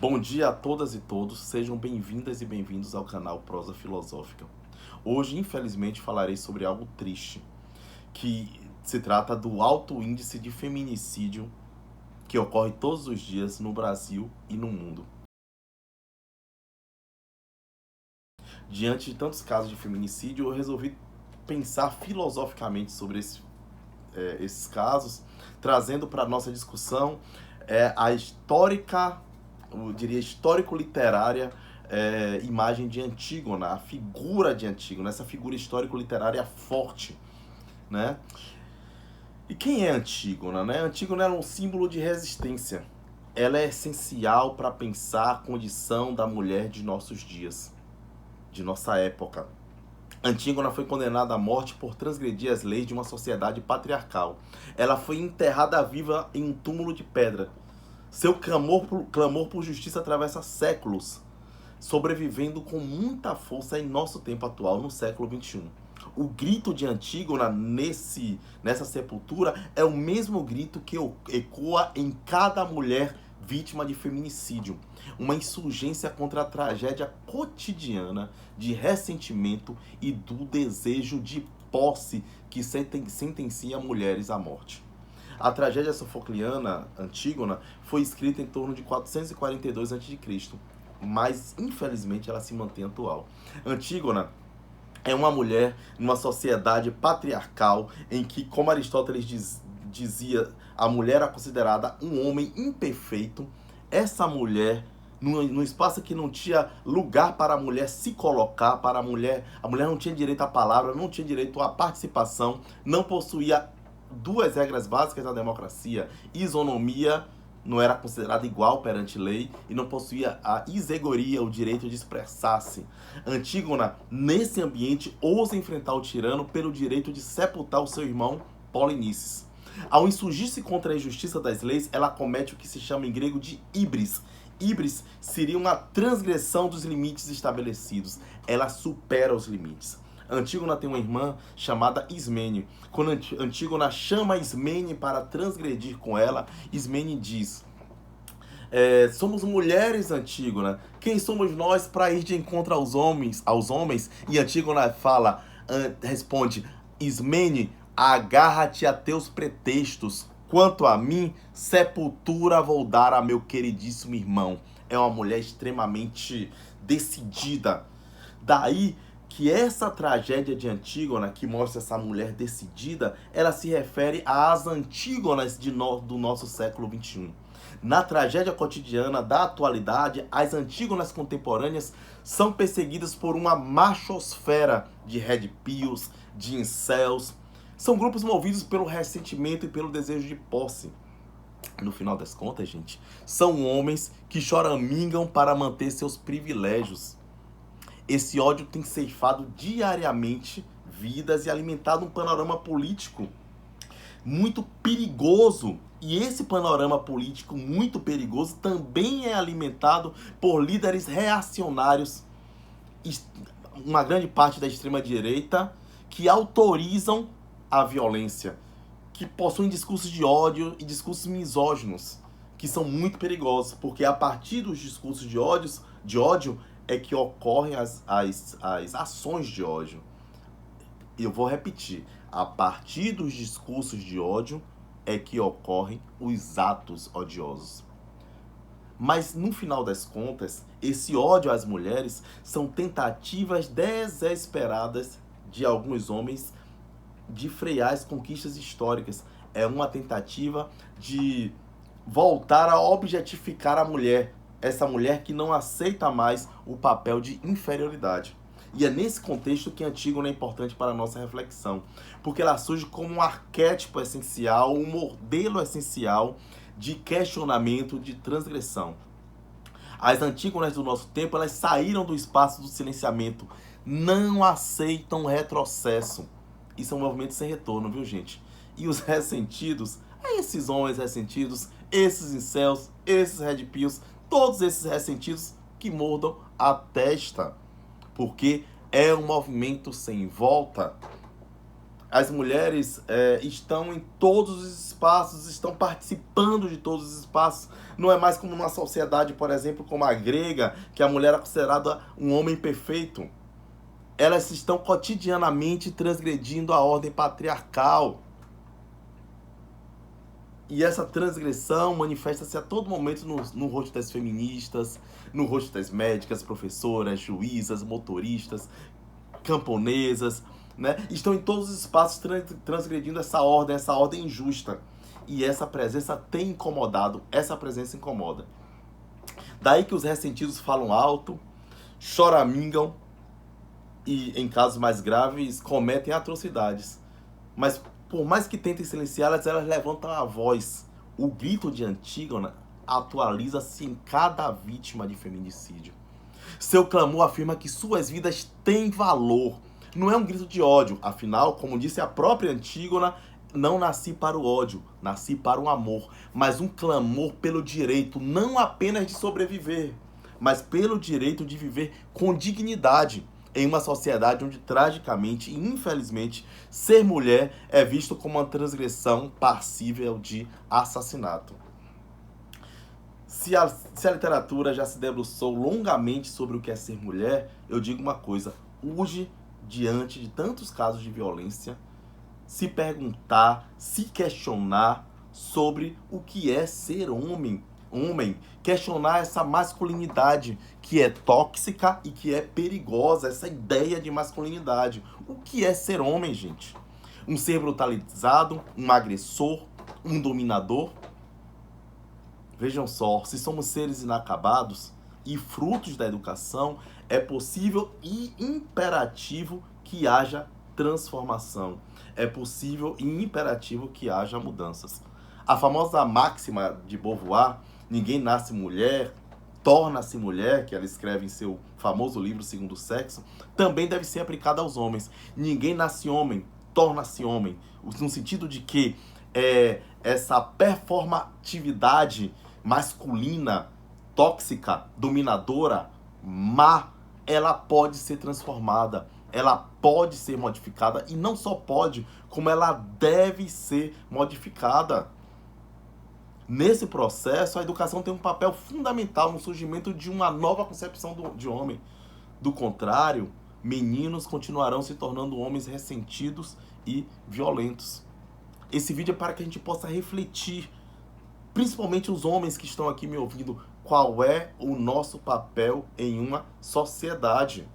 Bom dia a todas e todos, sejam bem-vindas e bem-vindos ao canal Prosa Filosófica. Hoje, infelizmente, falarei sobre algo triste, que se trata do alto índice de feminicídio que ocorre todos os dias no Brasil e no mundo. Diante de tantos casos de feminicídio, eu resolvi pensar filosoficamente sobre esses casos, trazendo para a nossa discussão a histórica, eu diria histórico-literária imagem de Antígona, a figura de Antígona, essa figura histórico-literária forte, né? E quem é Antígona, né? Antígona era um símbolo de resistência. Ela é essencial para pensar a condição da mulher de nossos dias, de nossa época. Antígona foi condenada à morte por transgredir as leis de uma sociedade patriarcal. Ela foi enterrada viva em um túmulo de pedra. Seu clamor por justiça atravessa séculos, sobrevivendo com muita força em nosso tempo atual, no século XXI. O grito de Antígona nessa sepultura é o mesmo grito que ecoa em cada mulher vítima de feminicídio. Uma insurgência contra a tragédia cotidiana de ressentimento e do desejo de posse que sentencia mulheres à morte. A tragédia sofocliana, Antígona, foi escrita em torno de 442 a.C., mas infelizmente ela se mantém atual. Antígona é uma mulher numa sociedade patriarcal em que, como Aristóteles dizia, a mulher é considerada um homem imperfeito. Essa mulher, num espaço que não tinha lugar para a mulher se colocar, a mulher não tinha direito à palavra, não tinha direito à participação, não possuía duas regras básicas da democracia: isonomia, não era considerada igual perante lei, e não possuía a isegoria, o direito de expressar-se. Antígona, nesse ambiente, ousa enfrentar o tirano pelo direito de sepultar o seu irmão Polinices. Ao insurgir-se contra a injustiça das leis, ela comete o que se chama em grego de híbris. Híbris seria uma transgressão dos limites estabelecidos. Ela supera os limites. Antígona tem uma irmã chamada Ismene. Quando Antígona chama Ismene para transgredir com ela, Ismene diz: somos mulheres, Antígona. Quem somos nós para ir de encontro aos homens? E Antígona responde: Ismene, agarra-te a teus pretextos. Quanto a mim, sepultura vou dar a meu queridíssimo irmão. É uma mulher extremamente decidida. Daí que essa tragédia de Antígona, que mostra essa mulher decidida, ela se refere às Antígonas do nosso século XXI. Na tragédia cotidiana da atualidade, as Antígonas contemporâneas são perseguidas por uma machosfera de red pills, de incels. São grupos movidos pelo ressentimento e pelo desejo de posse. No final das contas, gente, são homens que choramingam para manter seus privilégios. Esse ódio tem ceifado diariamente vidas e alimentado um panorama político muito perigoso. E esse panorama político muito perigoso também é alimentado por líderes reacionários, uma grande parte da extrema-direita, que autorizam a violência, que possuem discursos de ódio e discursos misóginos, que são muito perigosos, porque a partir dos discursos de ódio é que ocorrem as ações de ódio. Eu vou repetir: a partir dos discursos de ódio é que ocorrem os atos odiosos. Mas no final das contas, esse ódio às mulheres são tentativas desesperadas de alguns homens de frear as conquistas históricas. É uma tentativa de voltar a objetificar a mulher, essa mulher que não aceita mais o papel de inferioridade. E é nesse contexto que Antígona é importante para a nossa reflexão, porque ela surge como um arquétipo essencial, um modelo essencial de questionamento, de transgressão. As Antígonas do nosso tempo, elas saíram do espaço do silenciamento, não aceitam retrocesso. Isso é um movimento sem retorno, viu, gente? E os ressentidos, esses homens ressentidos, esses incels, esses red pills, todos esses ressentidos que mordam a testa, porque é um movimento sem volta. As mulheres estão em todos os espaços, estão participando de todos os espaços. Não é mais como numa sociedade, por exemplo, como a grega, que a mulher é considerada um homem perfeito. Elas estão cotidianamente transgredindo a ordem patriarcal. E essa transgressão manifesta-se a todo momento no rosto das feministas, no rosto das médicas, professoras, juízas, motoristas, camponesas, né? Estão em todos os espaços transgredindo essa ordem injusta. E essa presença tem incomodado, essa presença incomoda. Daí que os ressentidos falam alto, choramingam e, em casos mais graves, cometem atrocidades. Mas, por mais que tentem silenciá-las, elas levantam a voz. O grito de Antígona atualiza-se em cada vítima de feminicídio. Seu clamor afirma que suas vidas têm valor. Não é um grito de ódio. Afinal, como disse a própria Antígona, não nasci para o ódio, nasci para o amor. Mas um clamor pelo direito, não apenas de sobreviver, mas pelo direito de viver com dignidade em uma sociedade onde, tragicamente e infelizmente, ser mulher é visto como uma transgressão passível de assassinato. Se a literatura já se debruçou longamente sobre o que é ser mulher, eu digo uma coisa: urge, diante de tantos casos de violência, se perguntar, se questionar sobre o que é ser homem. Questionar essa masculinidade que é tóxica e que é perigosa, essa ideia de masculinidade. O que é ser homem, gente? Um ser brutalizado, um agressor, um dominador? Vejam só, se somos seres inacabados e frutos da educação, é possível e imperativo que haja transformação. É possível e imperativo que haja mudanças. A famosa máxima de Beauvoir, ninguém nasce mulher, torna-se mulher, que ela escreve em seu famoso livro Segundo Sexo, também deve ser aplicada aos homens. Ninguém nasce homem, torna-se homem. No sentido de que essa performatividade masculina, tóxica, dominadora, má, ela pode ser transformada, ela pode ser modificada, e não só pode, como ela deve ser modificada. Nesse processo, a educação tem um papel fundamental no surgimento de uma nova concepção de homem. Do contrário, meninos continuarão se tornando homens ressentidos e violentos. Esse vídeo é para que a gente possa refletir, principalmente os homens que estão aqui me ouvindo, qual é o nosso papel em uma sociedade.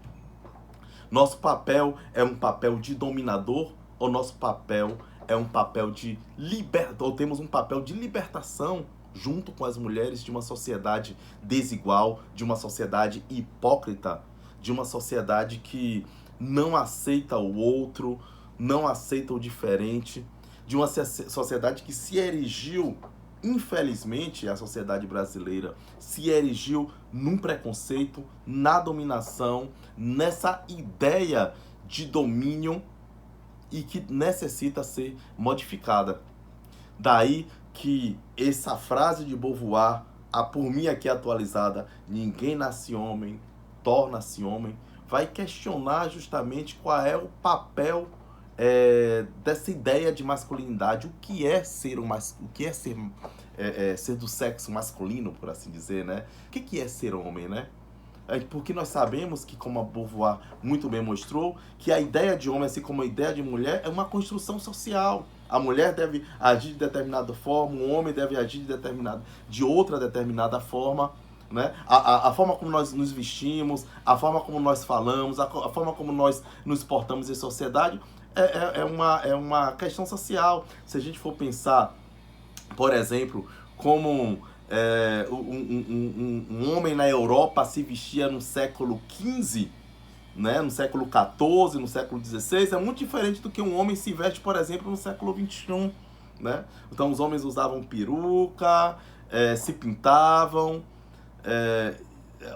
Nosso papel é um papel de dominador ou nosso papel é um papel de ou temos um papel de libertação junto com as mulheres de uma sociedade desigual, de uma sociedade hipócrita, de uma sociedade que não aceita o outro, não aceita o diferente, de uma sociedade que se erigiu, infelizmente, a sociedade brasileira se erigiu num preconceito, na dominação, nessa ideia de domínio e que necessita ser modificada. Daí que essa frase de Beauvoir, por mim aqui atualizada, ninguém nasce homem, torna-se homem, vai questionar justamente qual é o papel dessa ideia de masculinidade, o que é ser ser do sexo masculino, por assim dizer, né? O que é ser homem, né? Porque nós sabemos que, como a Beauvoir muito bem mostrou, que a ideia de homem, assim como a ideia de mulher, é uma construção social. A mulher deve agir de determinada forma, o homem deve agir de outra determinada forma, né? A forma como nós nos vestimos, a forma como nós falamos, a forma como nós nos portamos em sociedade é uma questão social. Se a gente for pensar, por exemplo, como um homem na Europa se vestia no século XV, né, no século XIV, no século XVI, é muito diferente do que um homem se veste, por exemplo, no século XXI. Né? Então os homens usavam peruca, se pintavam,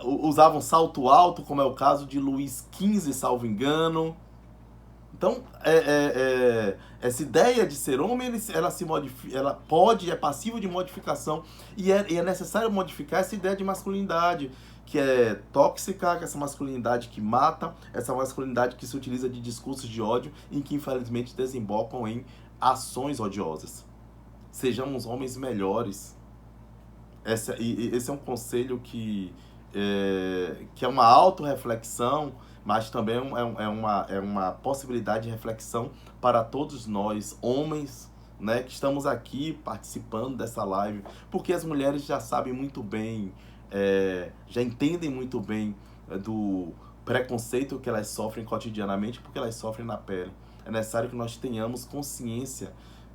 usavam salto alto, como é o caso de Luís XV, salvo engano. Então, essa ideia de ser homem, ela se modifica, ela pode, é passível de modificação, e é necessário modificar essa ideia de masculinidade, que é tóxica, essa masculinidade que mata, essa masculinidade que se utiliza de discursos de ódio e que infelizmente desembocam em ações odiosas. Sejamos homens melhores. Esse é um conselho que é uma autorreflexão, mas também é uma possibilidade de reflexão para todos nós, homens, né, que estamos aqui participando dessa live, porque as mulheres já sabem muito bem, já entendem muito bem do preconceito que elas sofrem cotidianamente, porque elas sofrem na pele. É necessário que nós tenhamos consciência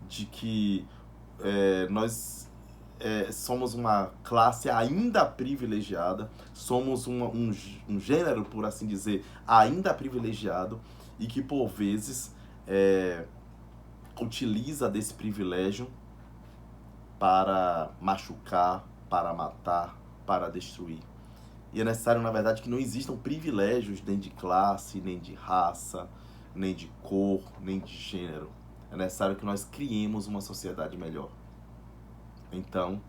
de que nós somos uma classe ainda privilegiada, somos um gênero, por assim dizer, ainda privilegiado, e que por vezes utiliza desse privilégio para machucar, para matar, para destruir. E é necessário, na verdade, que não existam privilégios nem de classe, nem de raça, nem de cor, nem de gênero. É necessário que nós criemos uma sociedade melhor. Então,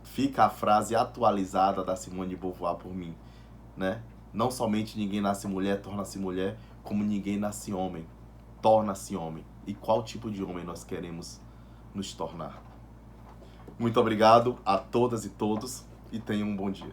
fica a frase atualizada da Simone de Beauvoir por mim, né? Não somente ninguém nasce mulher, torna-se mulher, como ninguém nasce homem, torna-se homem. E qual tipo de homem nós queremos nos tornar? Muito obrigado a todas e todos e tenham um bom dia.